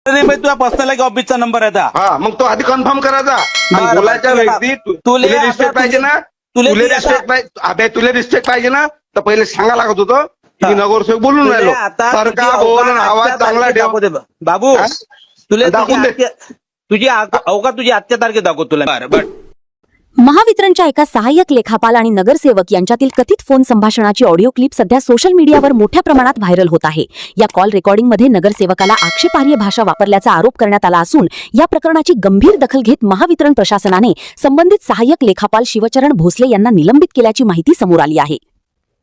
नाही बाई, तुझ्या पर्सनल ऑफिसचा नंबर आहे आता. हा मग तो आधी कन्फर्म करायचा. आणि बरं, बोलायच्या बरं. व्यक्ती तुले तुला आता रिस्पेक्ट पाहिजे ना, तुले तुला आता- रिस्पेक्ट पाहिजे. अबे तुला रिस्पेक्ट पाहिजे ना, तर पहिले सांगा लागत होतं की हा. मी नगरसेवक बोलून तुले राहिलो. आता सारखा तुझी बोल आणि अवकात आवाज आजच्या चांगला तारखेत ठेव. दाखवते बाबू. हा? तुला दाखवून दे. तुझी अवकात तुझी आजच्या तारखेत दाखवतो तुला. बरं बरं. महावितरणच्या एका सहाय्यक लेखापाल आणि नगरसेवक यांच्यातील कथित फोन संभाषणाची ऑडिओ क्लिप सध्या सोशल मीडियावर मोठ्या प्रमाणात व्हायरल होत आहे. या कॉल रेकॉर्डिंगमध्ये नगरसेवकाला आक्षेपार्ह भाषा वापरल्याचा आरोप करण्यात आला असून या प्रकरणाची गंभीर दखल घेत महावितरण प्रशासनाने संबंधित सहाय्यक लेखापाल शिवचरण भोसले यांना निलंबित केल्याची माहिती समोर आली आहे.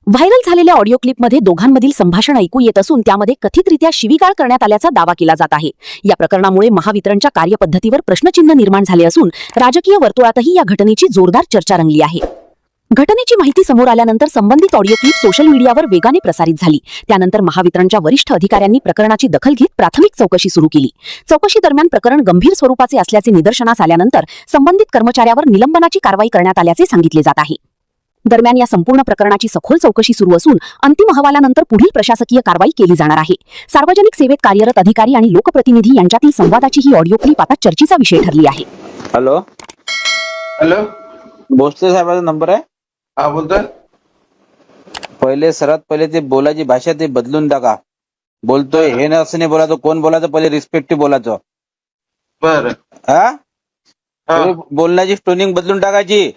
व्हायरल झालेल्या ऑडिओ क्लिपमध्ये दोघांमधील संभाषण ऐकू येत असून त्यामध्ये कथितरित्या शिवीगाळ करण्यात आल्याचा दावा केला जात आहे. या प्रकरणामुळे महावितरणच्या कार्यपद्धतीवर प्रश्नचिन्ह निर्माण झाले असून राजकीय वर्तुळातही या घटनेची जोरदार चर्चा रंगली आहे. घटनेची माहिती समोर आल्यानंतर संबंधित ऑडिओ क्लिप सोशल मीडियावर वेगाने प्रसारित झाली. त्यानंतर महावितरणच्या वरिष्ठ अधिकाऱ्यांनी प्रकरणाची दखल घेत प्राथमिक चौकशी सुरू केली. चौकशी दरम्यान प्रकरण गंभीर स्वरूपाचे असल्याचे निदर्शनास आल्यानंतर संबंधित कर्मचाऱ्यावर निलंबनाची कारवाई करण्यात आल्याचे सांगितले जात आहे. दरम्यान या संपूर्ण प्रकरणाची सखोल चौकशी सुरू असून अंतिम अहवालानंतर पुढील प्रशासकीय कारवाई केली जाणार आहे. सार्वजनिक सेवेत कार्यरत अधिकारी आणि लोकप्रतिनिधी यांच्यातील संवादाची ही ऑडिओ क्लिप आता चर्चेचा विषय ठरली आहे. हॅलो हॅलो, भोसले साहेबाचा नंबर आहे. हा बोलतोय. सर्वात पहिले ते बोलायची भाषा ते बदलून टाका. बोलतोय हे ना असं नाही बोलायचं. कोण बोलायचं पहिले रिस्पेक्टिव्ह बोलायचं. बरं. हा हा. बोलण्याची टोनिंग बदलून टाकायची.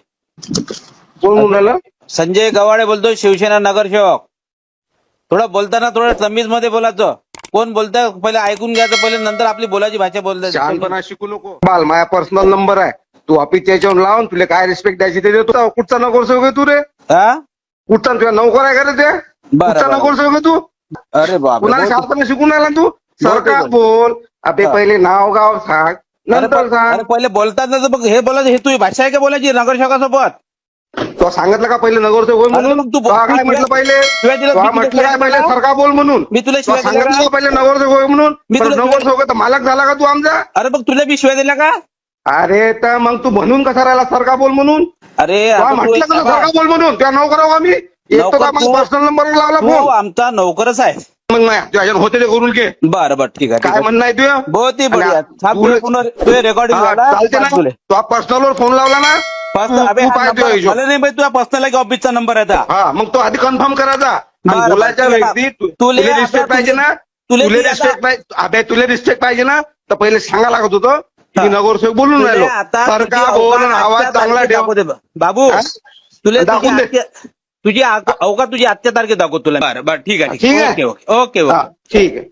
कोण बोलून राहिलं? संजय गवाडे बोलतोय, शिवसेना नगरसेवक. थोडं बोलताना थोडं तमीज मध्ये बोलायचं. कोण बोलतंय पहिले ऐकून घ्यायचं पहिले, नंतर आपली बोलायची भाषा बोलताय. शहाणपणा शिकू नको. बाल माझा पर्सनल नंबर आहे. तू ऑफिसच्या याच्यावर लावून तुला काय रिस्पेक्ट द्यायची ते देतो. कुठचा नगरसेवक आहे तू रे? हा कुठचा तुझ्या नोकर आहे का रे ते? कुठचा बरं. नगरसेवक आहे तू? अरे कुणाला बाप. शहाणपणा शिकून राहिला तू? सरकार बोल. बोल. अबे हा. पहिले नाव गाव सांग, नंतर सांग. अरे पहिले बोलतात ना, मग हे बोलायचं. हे तुझी भाषा आहे का बोलायची नगरसेवकासोबत? तो सांगितलं का पहिले नगरसेवक होय अरे म्हणून? मग तू तो काय म्हटलं पहिले? शिवाय दिला- तो मी म्हटलं तुला काय पहिले? शिवाय सरकार बोल म्हणून. मी तुला तो शिवाय दिला सांगितलं का? का पहिले नगरसेवक होय म्हणून? मी तुला शिवाय- नगरसेवक आहे तर मालक झाला का तू आमचा? अरे मग तुला बी शिवाय दिला का? अरे तर मग तू म्हणून कसा राहिला सरकार बोल म्हणून? अरे तो आता तू म्हटलं का सरकार बोल म्हणून? त्या नोकर आहो आम्ही. एक नोकर तर तू- पर्सनल नंबर लावला तू फोन. आमचा नोकरच आहे. मग नाही तुझ्या होते ते करून घे. बरं बरं ठीक आहे. काय म्हणणं आहे तुझं? बहुत ही बढिया. आणि थांब, तुला- तुला पुन्हा रेकॉर्डिंग हा, चालते ना. तू पर्सनलवर फोन लावला ना, तू पाहतो हिशोब. नाही बाई, तुझ्या पर्सनल ऑफिसचा नंबर आहे आता. हा मग तो आधी कन्फर्म करायचा. आणि बरं, बोलायच्या बरं. व्यक्ती तुले तुला आता रिस्पेक्ट पाहिजे ना, तुले तुला आता- रिस्पेक्ट पाहिजे. अबे तुला रिस्पेक्ट पाहिजे ना, तर पहिले सांगा लागत होतं की हा. मी नगरसेवक बोलून राहिलो. आता सरकार बोल आणि आवाज चांगला ठेव. बाबू हा? तुला दाखवून दे. तुझी अवकात तुझी आजच्या तारखेत दाखवतो तुला. बरं बरं ठीक आहे. ठीक आहे. Okay okay okay okay. हा, ठीक आहे.